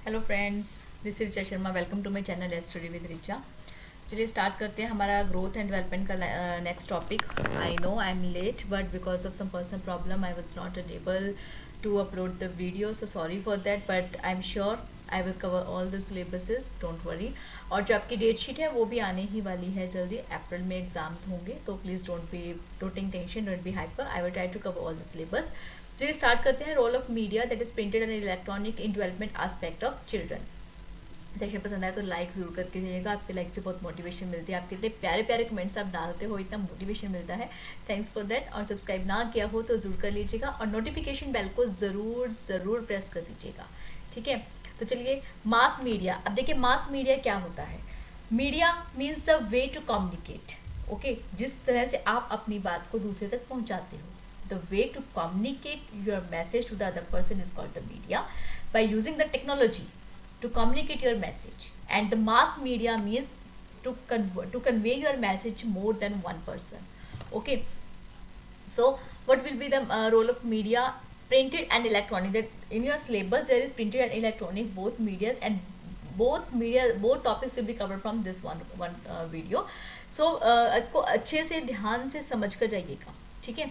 Hello friends, this is Richa Sharma. Welcome to my channel let's study with Richa. चलिए start करते हैं हमारा ग्रोथ एंड डेवलपमेंट का next topic. I know I am late but because of some personal problem I was not able to upload the video, so sorry for that, but I am sure I will cover all the syllabuses, don't worry. और जो आपकी date sheet है वो भी आने ही वाली है जल्दी। अप्रैल में एग्जाम्स होंगे, तो please don't take tension, don't be hyper, I will try to cover all the syllabus. चलिए स्टार्ट करते हैं। Role of media that is printed and electronic in development aspect of children. Section पसंद आए तो like जरूर करके जाइएगा, आपके लाइक से बहुत मोटिवेशन मिलती है। आप कितने प्यारे प्यारे कमेंट्स आप डालते हो, इतना मोटिवेशन मिलता है, थैंक्स फॉर दैट। और सब्सक्राइब ना किया हो तो जरूर कर लीजिएगा और नोटिफिकेशन बेल को ज़रूर ज़रूर प्रेस कर दीजिएगा, ठीक है। तो चलिए, मास मीडिया। अब देखिए मास मीडिया क्या होता है। Media means the way to communicate, okay, जिस तरह से आप अपनी बात को दूसरे तक पहुंचाते हो। The way to communicate your message to the other person is called the media. By using the technology to communicate your message, and the mass media means to convey your message more than one person. Okay, so what will be the role of media? Printed and electronic. That in your syllabus there is printed and electronic, both medias, and both topics will be covered from this one video. So इसको अच्छे से ध्यान से समझ कर जाइएगा, ठीक है।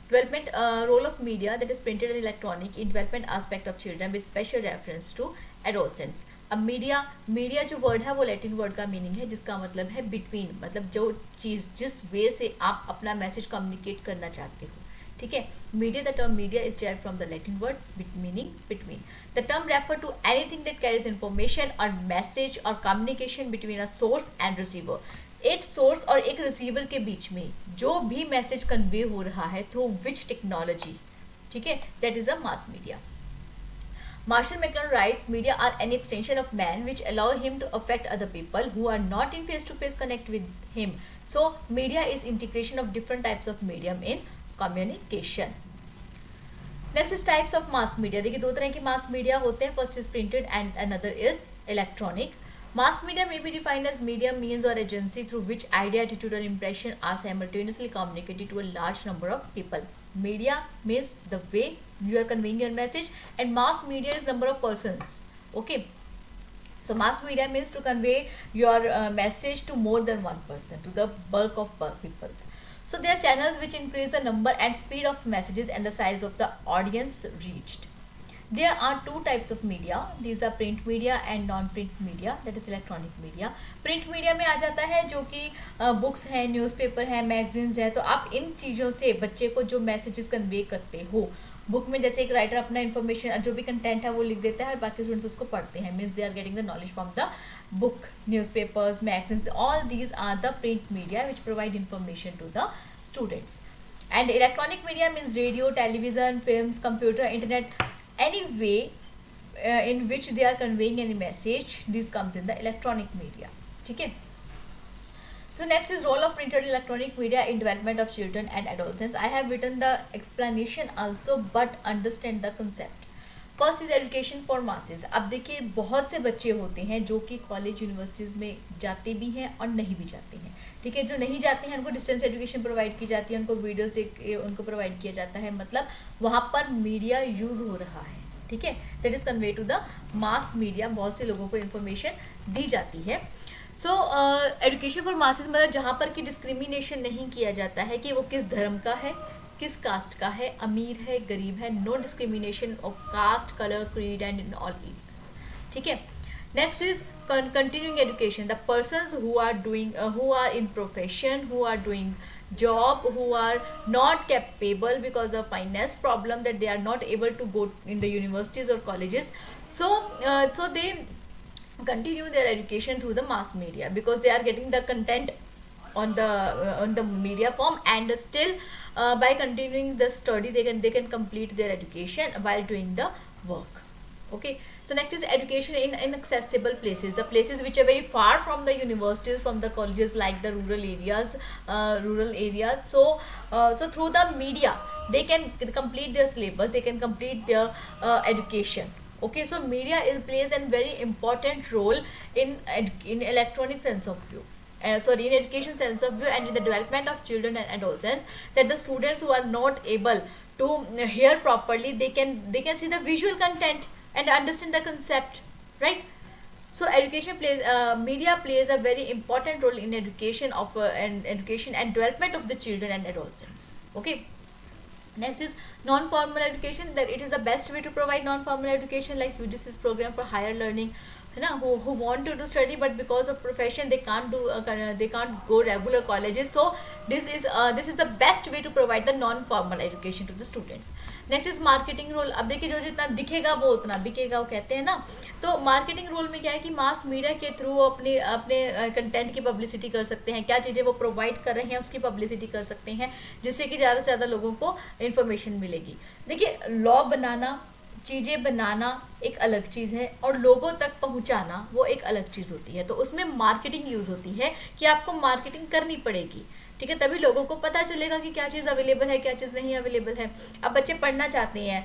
Development role of media that is printed and electronic in development aspect of children with special reference to adolescents. अब मीडिया जो वर्ड है वो लैटिन वर्ड का मीनिंग है, जिसका मतलब है बिटवीन, मतलब जो चीज़ जिस वे से आप अपना मैसेज कम्युनिकेट करना चाहते हो, ठीक है। Media, the term media is derived from the Latin word meaning between. The term refer to anything that carries information or message or communication between a source and receiver. एक source और एक receiver के बीच में जो भी message convey हो रहा है थ्रू विच टेक्नोलॉजी, ठीक है, that is a mass media. Marshall McLuhan writes, media are an extension of man which allow him to affect other people who are not in face-to-face connect with him. So, media is integration of different types of medium in communication. Next is types of mass media. देखिए दो तरह के mass media होते हैं. First is printed and another is electronic. Mass media may be defined as medium, means or agency through which idea, attitude or impression are simultaneously communicated to a large number of people. Media means the way you are conveying your message, and mass media is number of persons. Okay. So mass media means to convey your message to more than one person, to the bulk of people. So there are channels which increase the number and speed of messages and the size of the audience reached. There are two types of media. These are print media and non-print media, that is electronic media. Print media में आ जाता है जो कि books हैं, newspaper है, magazines है। तो आप इन चीज़ों से बच्चे को जो मैसेजेस कन्वे करते हो, बुक में जैसे एक राइटर अपना इन्फॉर्मेशन जो भी कंटेंट है वो लिख देता है और बाकी स्टूडेंट्स उसको पढ़ते हैं, means they are getting the knowledge from the book, newspapers, magazines, all these are the print media which provide information to the students. And electronic media means radio, television, films, computer, internet, any way in which they are conveying any message. This comes in the electronic media, ठीक है। So next is role of printed electronic media in development of children and adolescents. I have written the explanation also, but understand the concept. First is education for masses. अब देखिए बहुत से बच्चे होते हैं जो कि कॉलेज यूनिवर्सिटीज़ में जाते भी हैं और नहीं भी जाते हैं, ठीक है। जो नहीं जाते हैं उनको डिस्टेंस एजुकेशन प्रोवाइड की जाती है, उनको वीडियोस देख के उनको प्रोवाइड किया जाता है, मतलब वहाँ पर मीडिया यूज़ हो रहा है, ठीक है। That is convey to the mass media, बहुत से लोगों को इन्फॉर्मेशन दी जाती है। सो एजुकेशन फॉर मासेस मतलब जहाँ पर कि डिस्क्रिमिनेशन नहीं किया जाता है कि वो किस धर्म का है, किस कास्ट का है, अमीर है, गरीब है, no discrimination of caste, colour, creed and in all areas, ठीक है। Next is continuing education, the persons who are doing who are in profession, who are doing job, who are not capable because of finance problem, that they are not able to go in the universities or colleges, so they continue their education through the mass media because they are getting the content on the media form, and still by continuing the study they can complete their education while doing the work. Okay, so next is education in inaccessible places, the places which are very far from the universities, from the colleges, like the rural areas. So through the media they can complete their syllabus, they can complete their education. Okay, so media plays a very important role in electronic sense of view, in education sense of view, and in the development of children and adolescents, that the students who are not able to hear properly, they can see the visual content and understand the concept. right? So education plays media plays a very important role in education of and education and development of the children and adolescents. Okay. Next is non-formal education, that it is the best way to provide non-formal education, like UGC's program for higher learning, है ना, who want to do study but because of profession they can't go regular colleges. So this is the best way to provide the non-formal education to the students. Next is marketing role. अब देखिए जो जितना दिखेगा वो उतना बिकेगा, वो कहते हैं ना. तो मार्केटिंग रोल में क्या है कि मास मीडिया के थ्रू अपने अपने कंटेंट की पब्लिसिटी कर सकते हैं, क्या चीज़ें वो प्रोवाइड कर रहे हैं उसकी पब्लिसिटी कर सकते हैं, जिससे कि ज़्यादा से ज़्यादा लोगों को इन्फॉर्मेशन मिलेगी. देखिए लॉ बनाना, चीज़ें बनाना एक अलग चीज़ है और लोगों तक पहुंचाना वो एक अलग चीज़ होती है. तो उसमें मार्केटिंग यूज़ होती है कि आपको मार्केटिंग करनी पड़ेगी, ठीक है, तभी लोगों को पता चलेगा कि क्या चीज़ अवेलेबल है, क्या चीज़ नहीं अवेलेबल है. अब बच्चे पढ़ना चाहते हैं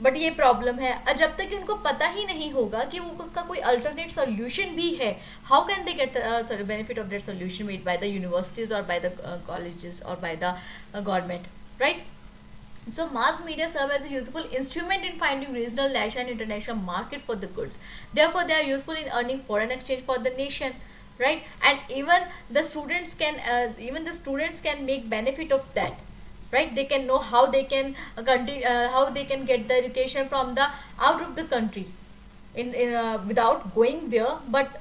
बट ये प्रॉब्लम है, और जब तक कि उनको पता ही नहीं होगा कि वो उसका कोई अल्टरनेट सोल्यूशन भी है, how can they get benefit of that solution made by the universities और बाय द कॉलेजेस और by the government, right? So mass media serve as a useful instrument in finding regional, national and international market for the goods. Therefore, they are useful in earning foreign exchange for the nation, right? And even the students can make benefit of that, right? They can know how they can how they can get the education from the out of the country. Without going there, but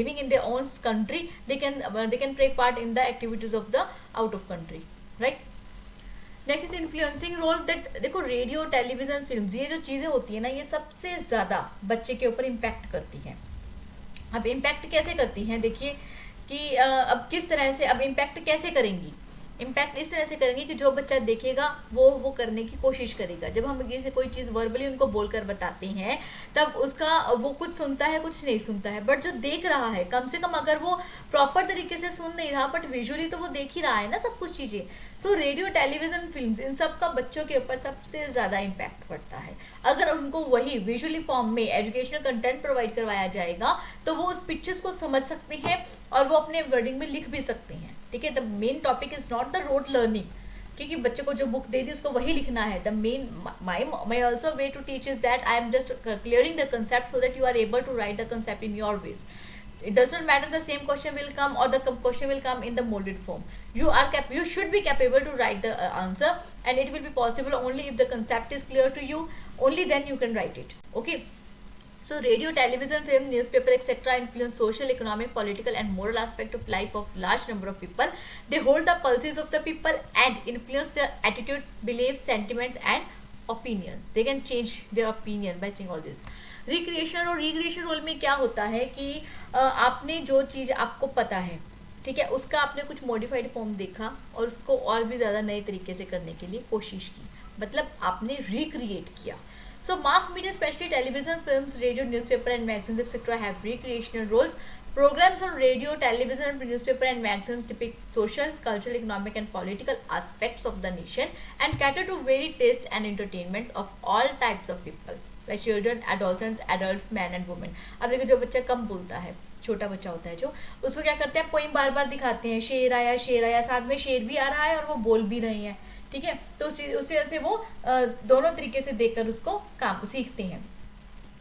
living in their own country, they can take part in the activities of the out of country, right? Next is influencing role. That देखो radio, television, films, ये जो चीज़ें होती है ना, ये सबसे ज़्यादा बच्चे के ऊपर इम्पैक्ट करती हैं. अब इम्पैक्ट कैसे करती हैं, देखिए कि अब किस तरह से, अब इम्पैक्ट कैसे करेंगी. इम्पैक्ट इस तरह से करेंगे कि जो बच्चा देखेगा वो करने की कोशिश करेगा. जब हम किसी कोई चीज़ वर्बली उनको बोलकर बताते हैं तब उसका वो कुछ सुनता है कुछ नहीं सुनता है, बट जो देख रहा है कम से कम, अगर वो प्रॉपर तरीके से सुन नहीं रहा बट विजुअली तो वो देख ही रहा है ना सब कुछ चीज़ें. सो रेडियो, टेलीविज़न, फिल्म्स, इन सब का बच्चों के ऊपर सबसे ज़्यादा इम्पैक्ट पड़ता है. अगर उनको वही विजुअली फॉर्म में एजुकेशनल कंटेंट प्रोवाइड करवाया जाएगा तो वो उस पिक्चर्स को समझ सकते हैं और वो अपने वर्डिंग में लिख भी सकते हैं, ठीक है. The main topic is not the road learning, क्योंकि बच्चे को जो बुक दे दी उसको वही लिखना है. The main my also way to teach is that I am just clearing the concept so that you are able to write the concept in your ways. It does not matter the same question will come or the question will come in the molded form. You should be capable to write the answer, and it will be possible only if the concept is clear to you. Only then you can write it. Okay. So radio, television, film, newspaper, etc. influence social, economic, political and moral aspect of life of large number of people. They hold the pulses of the people and influence their attitude, beliefs, sentiments and opinions. They can change their opinion by seeing all this. Recreation और recreation role में क्या होता है कि आपने जो चीज़ आपको पता है, ठीक है, उसका आपने कुछ मॉडिफाइड फॉर्म देखा और उसको और भी ज़्यादा नए तरीके से करने के लिए कोशिश की, मतलब आपने रिक्रिएट किया. So mass media, especially television, films, radio, newspaper and magazines, etc. have recreational roles. Programs on radio, television, newspaper and magazines depict social, cultural, economic and political aspects of the nation and cater to varied tastes and entertainments of all types of people, like children, adolescents, adults, men and women. अब देखो जो बच्चा कम बोलता है, छोटा बच्चा होता है जो, उसको क्या करते हैं, पोइम बार बार दिखाते हैं, शेर आया, साथ में शेर भी आ रहा है और वो बोल भी रही हैं, ठीक है. तो उसी वजह से वो दोनों तरीके से देखकर उसको काम सीखते हैं.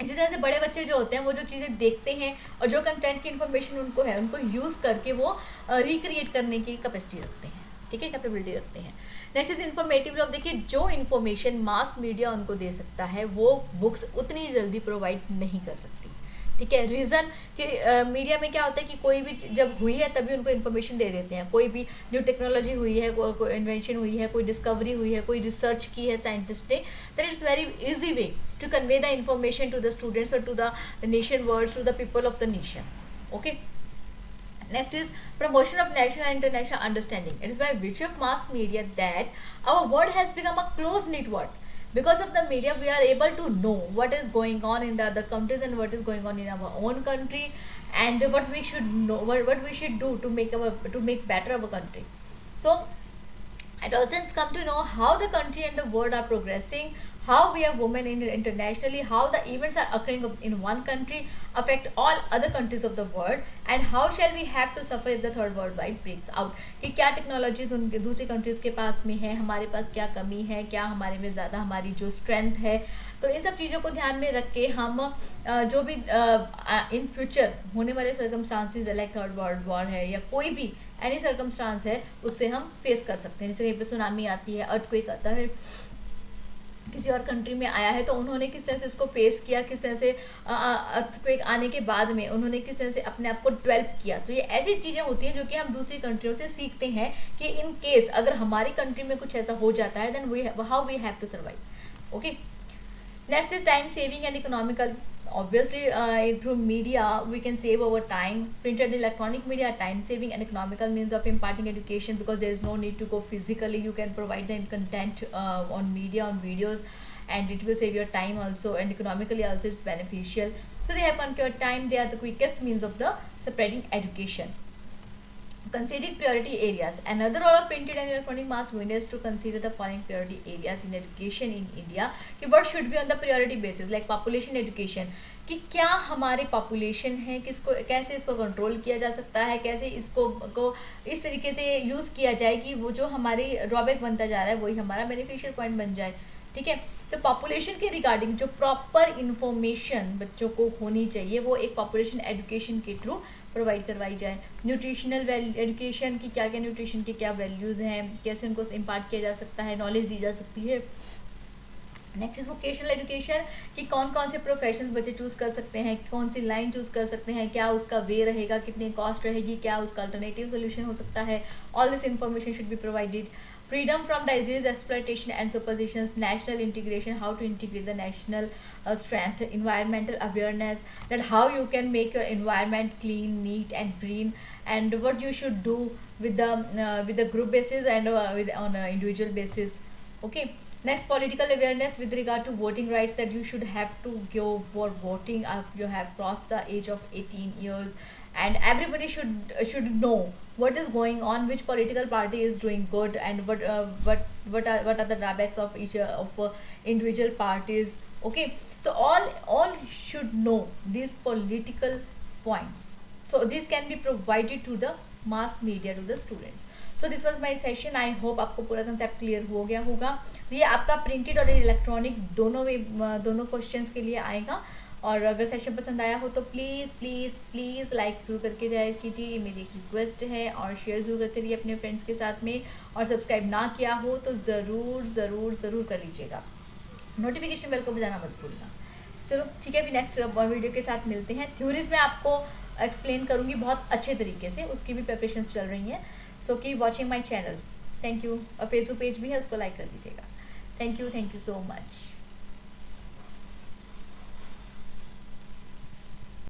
इसी तरह से बड़े बच्चे जो होते हैं वो जो चीज़ें देखते हैं और जो कंटेंट की इन्फॉर्मेशन उनको है उनको यूज़ करके वो रिक्रिएट करने की कैपेसिटी रखते हैं, ठीक है, कैपेबिलिटी रखते हैं. Next is informative law. देखिए जो इन्फॉर्मेशन मास मीडिया उनको दे सकता है वो बुक्स उतनी जल्दी प्रोवाइड नहीं कर सकती, ठीक है. रीज़न कि मीडिया में क्या होता है कि कोई भी जब हुई है तभी उनको इन्फॉर्मेशन दे देते हैं. कोई भी न्यू टेक्नोलॉजी हुई है, कोई इन्वेंशन हुई है, कोई डिस्कवरी हुई है, कोई रिसर्च की है साइंटिस्ट ने, that it's very easy way to convey the information to the students और to the nation words, to the people of the nation. Okay. Next is promotion of national and international understanding. It is by virtue of mass media that our world has become a close-knit world. Because of the media, we are able to know what is going on in the other countries and what is going on in our own country, and what we should know, what we should do to make better our country. So Adolescents come to know how the country and the world are progressing, how we are women internationally, how the events are occurring in one country affect all other countries of the world, and how shall we have to suffer if the third world war breaks out. कि क्या technologies उन दूसरी countries के पास में है, हमारे पास क्या कमी है, क्या हमारे में ज़्यादा हमारी जो स्ट्रेंथ है. तो इन सब चीज़ों को ध्यान में रख के हम जो भी इन फ्यूचर होने वाले circumstances like third world war है या कोई भी एनी सर्कमस्टांस है, उससे हम फेस कर सकते हैं. जैसे कहीं पे सुनामी आती है, अर्थक्वेक आता है, किसी और कंट्री में आया है, तो उन्होंने किस तरह से इसको फेस किया, किस तरह से अर्थक्वेक आने के बाद में उन्होंने किस तरह से अपने आप को डेवलप किया. तो ये ऐसी चीज़ें होती हैं जो कि हम दूसरी कंट्रियों से सीखते हैं कि इन केस अगर हमारी कंट्री में कुछ ऐसा हो जाता है, then how we have to survive. Okay, next is time saving and economical. Obviously through media we can save our time. Printed and electronic media are time saving and economical means of imparting education, because there is no need to go physically. You can provide the content on media, on videos, and it will save your time also, and economically also it's beneficial. So they have conquered time. They are the quickest means of the spreading education. Considering priority areas. Another role of printed and electronic mass media is to consider the following priority areas in education in India. कि what should be on the priority basis, like population education. कि क्या हमारे population है, किसको कैसे इसको control किया जा सकता है, कैसे इसको को इस तरीके से यूज़ किया जाए कि वो जो हमारी ड्रॉबैक बनता जा रहा है वही हमारा बेनिफिशियल पॉइंट बन जाए. ठीक है, तो पॉपुलेशन के रिगार्डिंग जो प्रॉपर इन्फॉर्मेशन बच्चों को होनी चाहिए वो एक पॉपुलेशन एजुकेशन के थ्रू प्रोवाइड करवाई जाए. न्यूट्रिशनल एजुकेशन की क्या क्या न्यूट्रिशन की क्या वैल्यूज़ हैं, कैसे उनको इम्पार्ट किया जा सकता है, नॉलेज दी जा सकती है. नेक्स्ट इज वोकेशनल एजुकेशन कि कौन कौन से प्रोफेशंस बच्चे चूज़ कर सकते हैं, कौन सी लाइन चूज़ कर सकते हैं, क्या उसका वे रहेगा, कितनी कॉस्ट रहेगी, क्या उसका अल्टरनेटिव सोल्यूशन हो सकता है. All this information should be provided. Freedom from disease, exploitation and suppositions, national integration, how to integrate the national strength, environmental awareness, that how you can make your environment clean, neat and green, and what you should do with the group basis and on an individual basis. Okay. Next, political awareness with regard to voting rights, that you should have to go for voting if you have crossed the age of 18 years, and everybody should know what is going on, which political party is doing good, and what are the drawbacks of each of individual parties. Okay, so all should know these political points. So this can be provided to the mass media, to the students. So this was my session. I hope आपको पूरा concept clear हो गया होगा. ये आपका printed और electronic दोनों questions के लिए आएगा. और अगर सेशन पसंद आया हो तो प्लीज़ प्लीज़ प्लीज़ लाइक ज़रूर करके जाए कीजिए, ये मेरी एक रिक्वेस्ट है. और शेयर ज़रूर करते रहिए अपने फ्रेंड्स के साथ में. और सब्सक्राइब ना किया हो तो ज़रूर ज़रूर ज़रूर कर लीजिएगा. नोटिफिकेशन बेल को बजाना मत भूलना. चलो ठीक है, अभी नेक्स्ट वीडियो के साथ मिलते हैं. थ्योरीज में आपको एक्सप्लेन करूँगी बहुत अच्छे तरीके से, उसकी भी प्रिपरेशंस चल रही हैं. So keep watching my channel. Thank you. और फेसबुक पेज भी है, उसको लाइक कर दीजिएगा. Thank you so much.